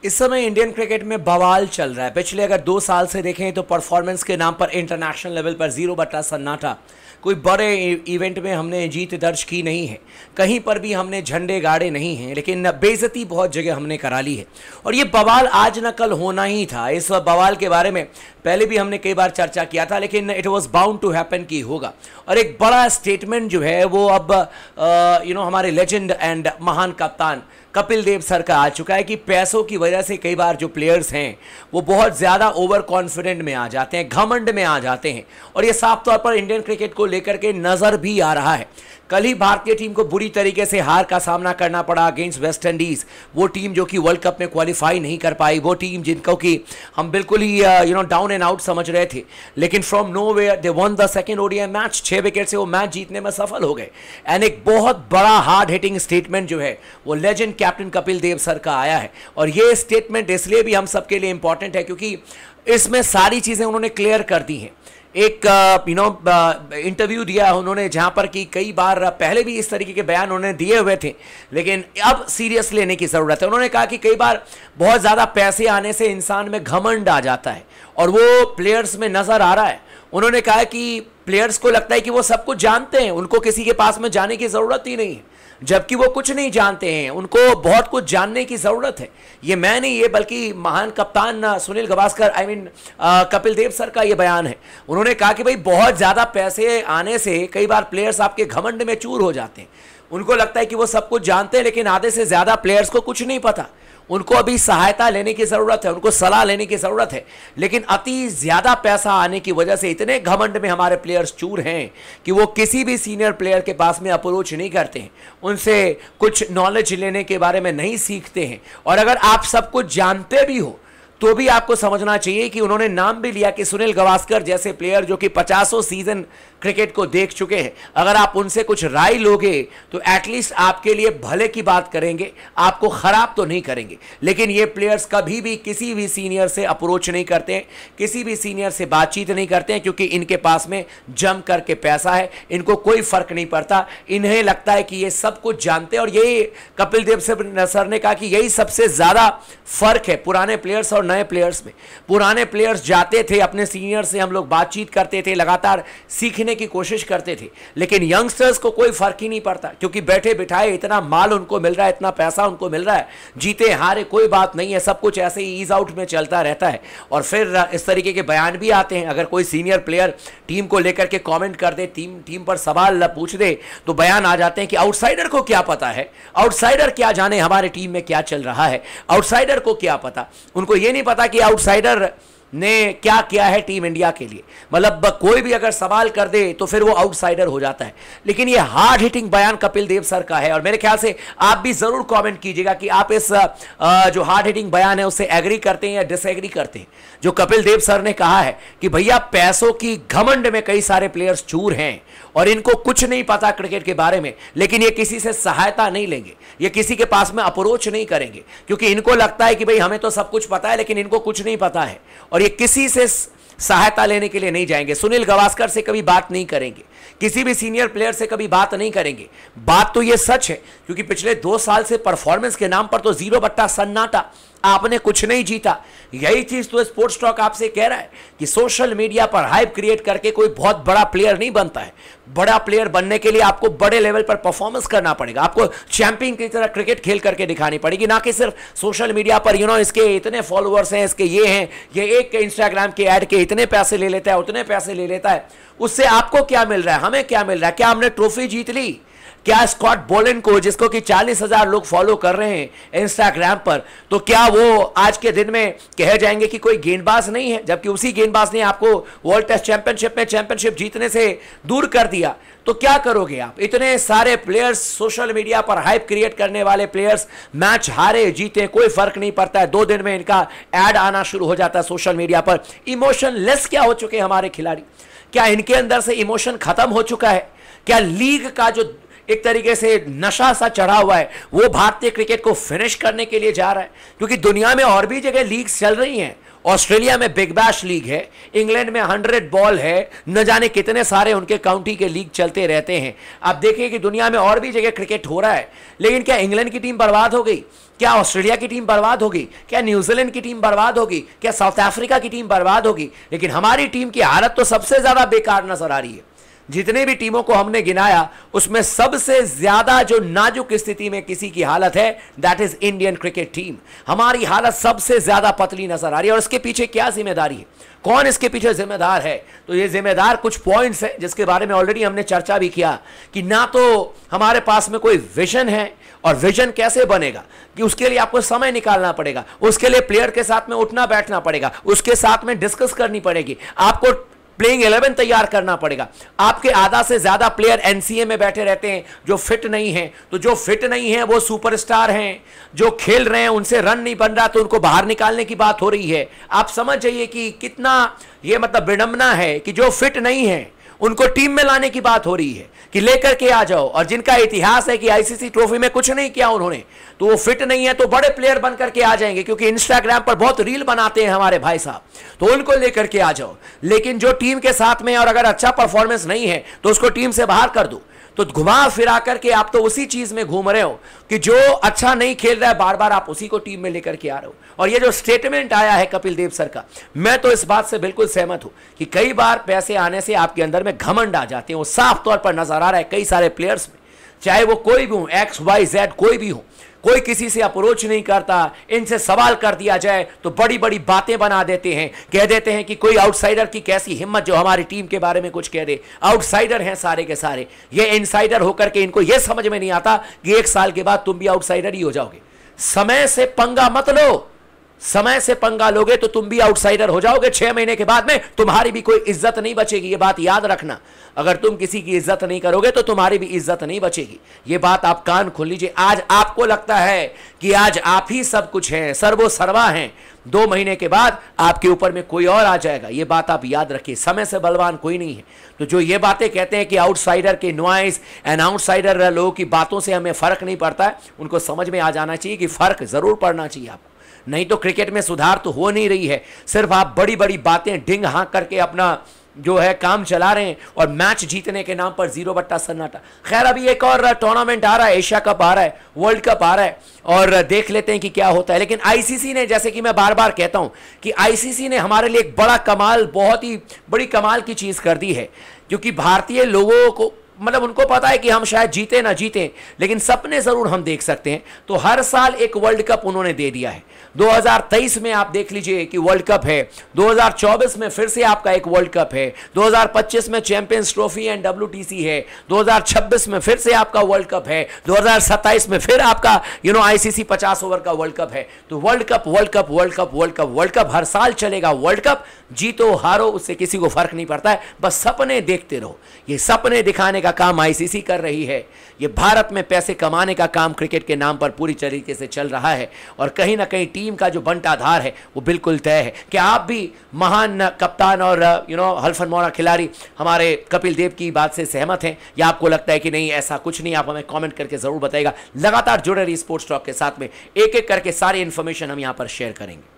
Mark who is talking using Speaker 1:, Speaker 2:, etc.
Speaker 1: इस समय Indian cricket में बवाल चल रहा है। पिछले अगर 2 साल से देखें तो परफॉर्मेंस के नाम पर इंटरनेशनल लेवल पर 0 बटा सन्नाटा। कोई बड़े इवेंट में हमने जीत दर्ज की नहीं है, कहीं पर भी हमने झंडे गाड़े नहीं हैं, लेकिन बेइज्जती बहुत जगह हमने करा ली है। और ये बवाल आज न कल होना ही था। इस बवाल के बारे में पहले भी हमने कई बार चर्चा किया था, लेकिन it was bound to happen कि होगा। और एक बड़ा स्टेटमेंट जो है वो अब हमारे लेजेंड एंड महान कप्तान कपिल देव सर का आ चुका है कि पैसों की वजह से कई बार जो प्लेयर्स हैं वो बहुत ज़्यादा ओवर कॉन्फिडेंट में आ जाते हैं, घमंड में आ जाते हैं। और ये साफ तौर पर इंडियन क्रिकेट को लेकर के नज़र भी आ रहा है। कल ही भारतीय टीम को बुरी तरीके से हार का सामना करना पड़ा अगेंस्ट वेस्ट इंडीज़। वो टीम जो कि वर्ल्ड कप में क्वालिफाई नहीं कर पाई, वो टीम जिनको कि हम बिल्कुल ही डाउन एंड आउट समझ रहे थे, लेकिन from nowhere they one the second ODI match. 6 wicket से वो मैच जीतने में सफल हो गए। एंड एक बहुत बड़ा हार्ड हिटिंग स्टेटमेंट जो है वो legend captain Kapil Dev sir का आया है। और ये स्टेटमेंट इसलिए भी हम सबके लिए इंपॉर्टेंट है क्योंकि इसमें सारी चीज़ें उन्होंने क्लियर कर दी हैं। एक इंटरव्यू दिया उन्होंने जहां पर कि कई बार पहले भी इस तरीके के बयान उन्होंने दिए हुए थे, लेकिन अब सीरियस लेने की ज़रूरत है। उन्होंने कहा कि कई बार बहुत ज़्यादा पैसे आने से इंसान में घमंड आ जाता है और वो प्लेयर्स में नज़र आ रहा है। उन्होंने कहा कि प्लेयर्स को लगता है कि वो सब कुछ जानते हैं, उनको किसी के पास में जाने की ज़रूरत ही नहीं है, जबकि वो कुछ नहीं जानते हैं, उनको बहुत कुछ जानने की ज़रूरत है। ये मैं नहीं, ये बल्कि महान कप्तान सुनील गावस्कर कपिल देव सर का ये बयान है। उन्होंने कहा कि भाई बहुत ज़्यादा पैसे आने से कई बार प्लेयर्स आपके घमंड में चूर हो जाते हैं। उनको लगता है कि वो सब कुछ जानते हैं, लेकिन आधे से ज़्यादा प्लेयर्स को कुछ नहीं पता। उनको अभी सहायता लेने की ज़रूरत है, उनको सलाह लेने की ज़रूरत है। लेकिन अति ज़्यादा पैसा आने की वजह से इतने घमंड में हमारे प्लेयर्स चूर हैं कि वो किसी भी सीनियर प्लेयर के पास में अप्रोच नहीं करते हैं, उनसे कुछ नॉलेज लेने के बारे में नहीं सीखते हैं। और अगर आप सब कुछ जानते भी हो तो भी आपको समझना चाहिए कि उन्होंने नाम भी लिया कि सुनील गावस्कर जैसे प्लेयर जो कि 50 सीजन क्रिकेट को देख चुके हैं, अगर आप उनसे कुछ राय लोगे तो एटलीस्ट आपके लिए भले की बात करेंगे, आपको खराब तो नहीं करेंगे। लेकिन ये प्लेयर्स कभी भी किसी भी सीनियर से अप्रोच नहीं करते हैं, किसी भी सीनियर से बातचीत नहीं करते हैं, क्योंकि इनके पास में जम करके पैसा है, इनको कोई फर्क नहीं पड़ता। इन्हें लगता है कि ये सब कुछ जानते हैं। और यही कपिल देव सर ने कहा कि यही सबसे ज़्यादा फर्क है पुराने प्लेयर्स और नए प्लेयर्स में। पुराने प्लेयर्स जाते थे, अपने सीनियर से हम लोग बातचीत करते थे, लगातार सीखने की कोशिश करते थे, लेकिन यंगस्टर्स को कोई फर्क ही नहीं पड़ता, क्योंकि बैठे बिठाए इतना माल उनको मिल रहा है, इतना पैसा उनको मिल रहा है, जीते हारे कोई बात नहीं है, सब कुछ ऐसे ही ईज आउट में चलता रहता है। और फिर इस तरीके के बयान भी आते हैं। अगर कोई सीनियर प्लेयर टीम को लेकर के कमेंट कर दे, टीम पर सवाल पूछ दे, तो बयान आ जाते हैं कि आउटसाइडर को क्या पता है, आउटसाइडर क्या जाने हमारे टीम में क्या चल रहा है, आउटसाइडर को क्या पता। उनको ये नहीं पता कि आउटसाइडर ने क्या किया है टीम इंडिया के लिए। मतलब कोई भी अगर सवाल कर दे तो फिर वो आउटसाइडर हो जाता है। लेकिन ये हार्ड हिटिंग बयान कपिल देव सर का है, और मेरे ख्याल से आप भी जरूर कमेंट कीजिएगा कि आप इस जो हार्ड हिटिंग बयान है उससे एग्री करते हैं या डिसएग्री करते हैं। जो कपिल देव सर ने कहा है कि भैया पैसों की घमंड में कई सारे प्लेयर्स चूर हैं और इनको कुछ नहीं पता क्रिकेट के बारे में, लेकिन ये किसी से सहायता नहीं लेंगे, ये किसी के पास में अप्रोच नहीं करेंगे, क्योंकि इनको लगता है कि भाई हमें तो सब कुछ पता है, लेकिन इनको कुछ नहीं पता है। और ये किसी से सहायता लेने के लिए नहीं जाएंगे। सुनील गावस्कर से कभी बात नहीं करेंगे, किसी भी सीनियर प्लेयर से कभी बात नहीं करेंगे। बात तो ये सच है, क्योंकि पिछले 2 साल से परफॉर्मेंस के नाम पर तो 0 बट्टा सन्नाटा, आपने कुछ नहीं जीता। यही चीज तो स्पोर्ट्स टॉक आपसे कह रहा है कि सोशल मीडिया पर हाइप क्रिएट करके कोई बहुत बड़ा प्लेयर नहीं बनता है। बड़ा प्लेयर बनने के लिए आपको बड़े लेवल पर परफॉर्मेंस करना पड़ेगा, आपको चैंपियन की तरह क्रिकेट खेल करके दिखानी पड़ेगी, ना कि सिर्फ सोशल मीडिया पर इसके इतने फॉलोअर्स हैं, इसके ये हैं, ये एक इंस्टाग्राम के ऐड के इतने पैसे ले लेता है, उतने पैसे ले लेता है। उससे आपको क्या मिल रहा है, हमें क्या मिल रहा है? क्या हमने ट्रॉफी जीत ली? क्या स्कॉट बोलन को, जिसको कि 40,000 लोग फॉलो कर रहे हैं इंस्टाग्राम पर, तो क्या वो आज के दिन में कहे जाएंगे कि कोई गेंदबाज नहीं है, जबकि उसी गेंदबाज ने आपको वर्ल्ड टेस्ट चैंपियनशिप में चैंपियनशिप जीतने से दूर कर दिया? तो क्या करोगे आप? इतने सारे प्लेयर्स, सोशल मीडिया पर हाइप क्रिएट करने वाले प्लेयर्स, मैच हारे जीते कोई फर्क नहीं पड़ता है, 2 दिन में इनका ऐड आना शुरू हो जाता है सोशल मीडिया पर। इमोशनलेस क्या हो चुके हैं हमारे खिलाड़ी? क्या इनके अंदर से इमोशन खत्म हो चुका है? क्या लीग का जो एक तरीके से नशा सा चढ़ा हुआ है वो भारतीय क्रिकेट को फिनिश करने के लिए जा रहा है? क्योंकि दुनिया में और भी जगह लीग्स चल रही हैं ऑस्ट्रेलिया में बिग बैश लीग है, इंग्लैंड में 100 बॉल है, न जाने कितने सारे उनके काउंटी के लीग चलते रहते हैं। आप देखिए कि दुनिया में और भी जगह क्रिकेट हो रहा है, लेकिन क्या इंग्लैंड की टीम बर्बाद हो गई? क्या ऑस्ट्रेलिया की टीम बर्बाद होगी? क्या न्यूजीलैंड की टीम बर्बाद होगी? क्या साउथ अफ्रीका की टीम बर्बाद होगी? लेकिन हमारी टीम की हालत तो सबसे ज्यादा बेकार नजर आ रही है। जितने भी टीमों को हमने गिनाया उसमें सबसे ज्यादा जो नाजुक स्थिति में किसी की हालत है, that is Indian cricket team. हमारी हालत सबसे ज्यादा पतली नजर आ रही है। और इसके पीछे क्या जिम्मेदारी है, कौन इसके पीछे जिम्मेदार है? तो ये जिम्मेदार कुछ पॉइंट्स है जिसके बारे में ऑलरेडी हमने चर्चा भी किया कि ना तो हमारे पास में कोई विजन है, और विजन कैसे बनेगा कि उसके लिए आपको समय निकालना पड़ेगा, उसके लिए प्लेयर के साथ में उठना बैठना पड़ेगा, उसके साथ में डिस्कस करनी पड़ेगी, आपको प्लेइंग 11 तैयार करना पड़ेगा। आपके आधा से ज्यादा प्लेयर एनसीए में बैठे रहते हैं जो फिट नहीं है, तो जो फिट नहीं है वो सुपरस्टार हैं, जो खेल रहे हैं उनसे रन नहीं बन रहा तो उनको बाहर निकालने की बात हो रही है। आप समझ जाइए कि कितना ये मतलब विडंबना है कि जो फिट नहीं है उनको टीम में लाने की बात हो रही है कि लेकर के आ जाओ। और जिनका इतिहास है कि आईसीसी ट्रॉफी में कुछ नहीं किया उन्होंने, तो वो फिट नहीं है तो बड़े प्लेयर बन करके आ जाएंगे, क्योंकि इंस्टाग्राम पर बहुत रील बनाते हैं हमारे भाई साहब, तो उनको लेकर के आ जाओ। लेकिन जो टीम के साथ में और अगर अच्छा परफॉर्मेंस नहीं है तो उसको टीम से बाहर कर दो। तो घुमा फिरा करके आप तो उसी चीज में घूम रहे हो कि जो अच्छा नहीं खेल रहा है बार बार आप उसी को टीम में लेकर के आ रहे हो। और ये जो स्टेटमेंट आया है कपिल देव सर का, मैं तो इस बात से बिल्कुल सहमत हूं कि कई बार पैसे आने से आपके अंदर में घमंड आ जाते हैं। वो साफ तौर पर नजर आ रहा है कई सारे प्लेयर्स में, चाहे वो कोई भी हो, XYZ कोई भी हो, कोई किसी से अप्रोच नहीं करता। इनसे सवाल कर दिया जाए तो बड़ी बड़ी बातें बना देते हैं, कह देते हैं कि कोई आउटसाइडर की कैसी हिम्मत जो हमारी टीम के बारे में कुछ कह दे। आउटसाइडर हैं सारे के सारे, ये इनसाइडर होकर के इनको यह समझ में नहीं आता कि 1 साल के बाद तुम भी आउटसाइडर ही हो जाओगे। समय से पंगा मत लो, समय से पंगा लोगे तो तुम भी आउटसाइडर हो जाओगे। 6 महीने के बाद में तुम्हारी भी कोई इज्जत नहीं बचेगी, ये बात याद रखना। अगर तुम किसी की इज्जत नहीं करोगे तो तुम्हारी भी इज्जत नहीं बचेगी, ये बात आप कान खोल लीजिए। आज आपको लगता है कि आज आप ही सब कुछ हैं, सर्वो सर्वा हैं, 2 महीने के बाद आपके ऊपर में कोई और आ जाएगा, ये बात आप याद रखिए। समय से बलवान कोई नहीं है। तो जो ये बातें कहते हैं कि आउटसाइडर के नॉइस एंड आउटसाइडर लोगों की बातों से हमें फर्क नहीं पड़ता है, उनको समझ में आ जाना चाहिए कि फर्क जरूर पड़ना चाहिए आपको, नहीं तो क्रिकेट में सुधार तो हो नहीं रही है। सिर्फ आप बड़ी बड़ी बातें ढिंग हाँक करके अपना जो है काम चला रहे हैं और मैच जीतने के नाम पर 0 बट्टा सन्नाटा। खैर अभी एक और टूर्नामेंट आ रहा है, एशिया कप आ रहा है, वर्ल्ड कप आ रहा है, और देख लेते हैं कि क्या होता है। लेकिन आईसीसी ने, जैसे कि मैं बार बार कहता हूं कि आईसीसी ने हमारे लिए एक बड़ा कमाल, बहुत ही बड़ी कमाल की चीज कर दी है, क्योंकि भारतीय लोगों को मतलब उनको पता है कि हम शायद जीते ना जीते, लेकिन सपने जरूर हम देख सकते हैं। तो हर साल एक वर्ल्ड कप उन्होंने दे दिया है। 2023 में आप देख लीजिए कि वर्ल्ड कप है, 2024 में फिर से आपका एक वर्ल्ड कप है, 2025 में चैंपियंस ट्रॉफी एंड WTC है, 2026 में फिर से आपका वर्ल्ड कप है, 2027 में फिर आपका आईसीसी 50 ओवर का वर्ल्ड कप है। तो world cup world cup world cup world cup world cup हर साल चलेगा। वर्ल्ड कप जीतो हारो उससे किसी को फर्क नहीं पड़ता है, बस सपने देखते रहो। ये सपने दिखाने का काम आईसीसी कर रही है, ये भारत में पैसे कमाने का काम क्रिकेट के नाम पर पूरी तरीके से चल रहा है। और कहीं ना कहीं टीम का जो बंटाधार है वो बिल्कुल तय है। क्या आप भी महान कप्तान और हल्फनमौला खिलाड़ी हमारे कपिल देव की बात से सहमत हैं, या आपको लगता है कि नहीं ऐसा कुछ नहीं? आप हमें कमेंट करके जरूर बताइएगा। लगातार जुड़े रहिए स्पोर्ट्स टॉक के साथ में, एक एक करके सारी इंफॉर्मेशन हम यहां पर शेयर करेंगे।